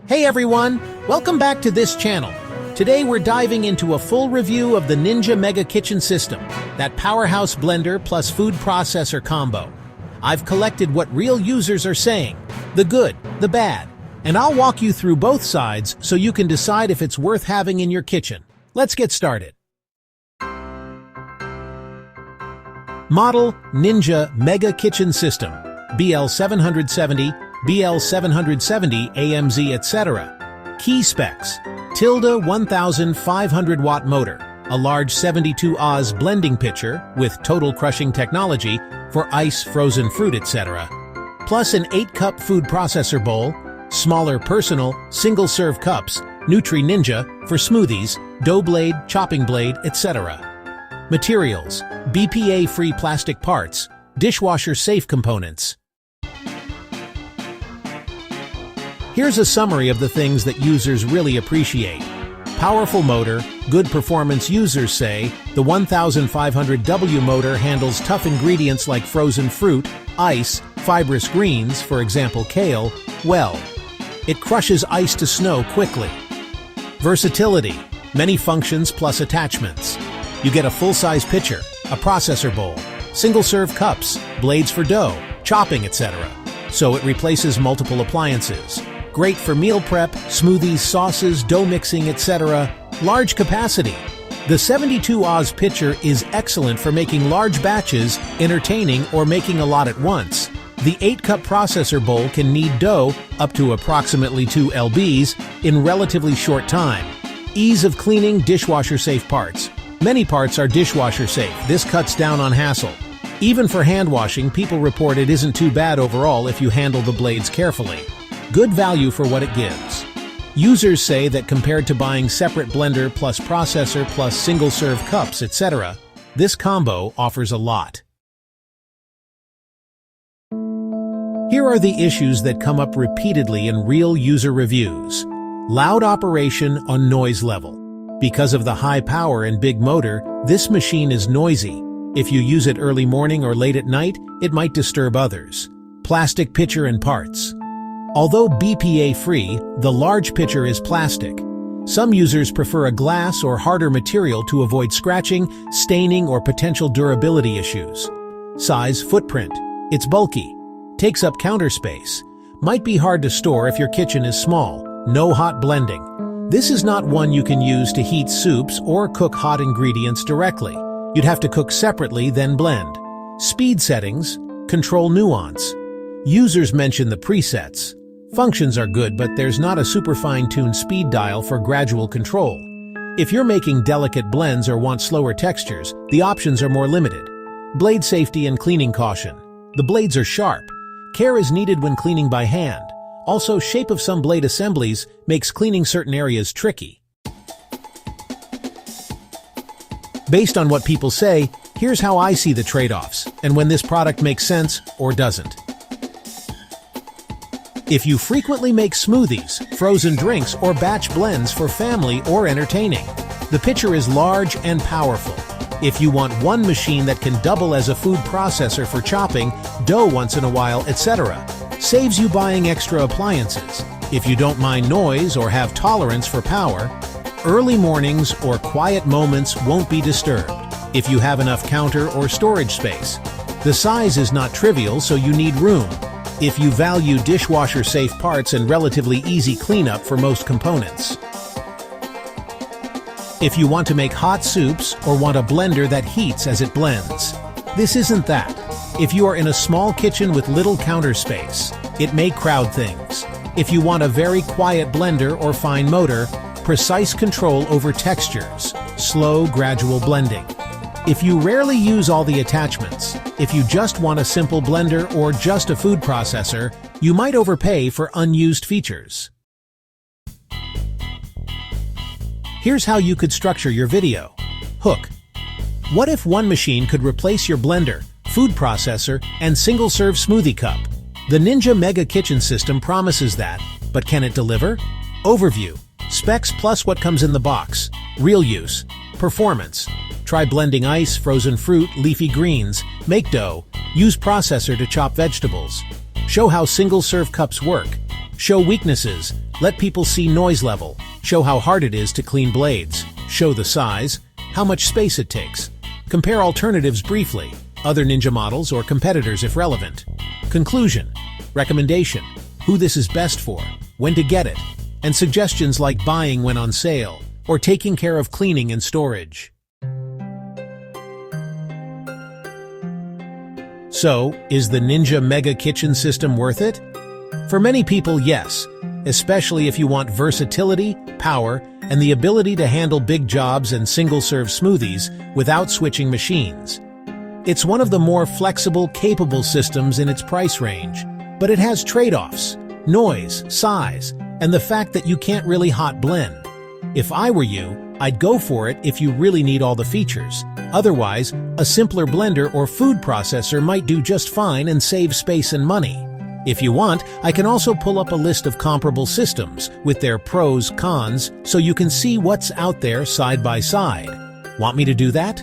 Hey everyone, welcome back to this channel. Today we're diving into a full review of the Ninja Mega Kitchen System, that powerhouse blender plus food processor combo. I've collected what real users are saying, the good, the bad, and I'll walk you through both sides so you can decide if it's worth having in your kitchen. Let's get started. Model Ninja Mega Kitchen System, BL770, BL770 AMZ, etc. Key specs: tilde 1500 watt motor, a large 72 Oz blending pitcher with total crushing technology for ice, frozen fruit, etc. Plus an 8-cup food processor bowl, smaller personal single-serve cups, Nutri Ninja for smoothies, dough blade, chopping blade, etc. Materials: BPA-free plastic parts, dishwasher-safe components. Here's a summary of the things that users really appreciate. Powerful motor, good performance. Users say the 1500W motor handles tough ingredients like frozen fruit, ice, fibrous greens, for example kale, well. It crushes ice to snow quickly. Versatility, many functions plus attachments. You get a full-size pitcher, a processor bowl, single-serve cups, blades for dough, chopping, etc. So it replaces multiple appliances. Great for meal prep, smoothies, sauces, dough mixing, etc. Large capacity. The 72 Oz pitcher is excellent for making large batches, entertaining, or making a lot at once. The 8-cup processor bowl can knead dough up to approximately 2 lbs in relatively short time. Ease of cleaning, dishwasher-safe parts. Many parts are dishwasher-safe. This cuts down on hassle. Even for hand washing, people report it isn't too bad overall if you handle the blades carefully. Good value for what it gives. Users say that compared to buying separate blender plus processor plus single-serve cups, etc., this combo offers a lot. Here are the issues that come up repeatedly in real user reviews. Loud operation on noise level. Because of the high power and big motor, this machine is noisy. If you use it early morning or late at night, it might disturb others. Plastic pitcher and parts. Although BPA-free, the large pitcher is plastic. Some users prefer a glass or harder material to avoid scratching, staining, or potential durability issues. Size, footprint. It's bulky. Takes up counter space. Might be hard to store if your kitchen is small. No hot blending. This is not one you can use to heat soups or cook hot ingredients directly. You'd have to cook separately, then blend. Speed settings. Control nuance. Users mention the presets. Functions are good, but there's not a super fine-tuned speed dial for gradual control. If you're making delicate blends or want slower textures, the options are more limited. Blade safety and cleaning caution. The blades are sharp. Care is needed when cleaning by hand. Also, shape of some blade assemblies makes cleaning certain areas tricky. Based on what people say, here's how I see the trade-offs, and when this product makes sense or doesn't. If you frequently make smoothies, frozen drinks, or batch blends for family or entertaining, the pitcher is large and powerful. If you want one machine that can double as a food processor for chopping, dough once in a while, etc., saves you buying extra appliances. If you don't mind noise or have tolerance for power, early mornings or quiet moments won't be disturbed. If you have enough counter or storage space, the size is not trivial, so you need room. If you value dishwasher-safe parts and relatively easy cleanup for most components. If you want to make hot soups or want a blender that heats as it blends. This isn't that. If you are in a small kitchen with little counter space, it may crowd things. If you want a very quiet blender or fine motor, precise control over textures, slow, gradual blending. If you rarely use all the attachments, if you just want a simple blender or just a food processor, you might overpay for unused features. Here's how you could structure your video. Hook. What if one machine could replace your blender, food processor, and single-serve smoothie cup? The Ninja Mega Kitchen System promises that, but can it deliver? Overview. Specs plus what comes in the box. Real use. Performance. Try blending ice, frozen fruit, leafy greens. Make dough. Use processor to chop vegetables. Show how single-serve cups work. Show weaknesses. Let people see noise level. Show how hard it is to clean blades. Show the size, how much space it takes. Compare alternatives briefly, other Ninja models or competitors if relevant. Conclusion. Recommendation. Who this is best for, when to get it, and suggestions like buying when on sale, or taking care of cleaning and storage. So, is the Ninja Mega Kitchen System worth it? For many people, yes, especially if you want versatility, power, and the ability to handle big jobs and single-serve smoothies without switching machines. It's one of the more flexible, capable systems in its price range, but it has trade-offs: noise, size, and the fact that you can't really hot blend. If I were you, I'd go for it if you really need all the features. Otherwise, a simpler blender or food processor might do just fine and save space and money. If you want, I can also pull up a list of comparable systems with their pros, cons, so you can see what's out there side by side. Want me to do that?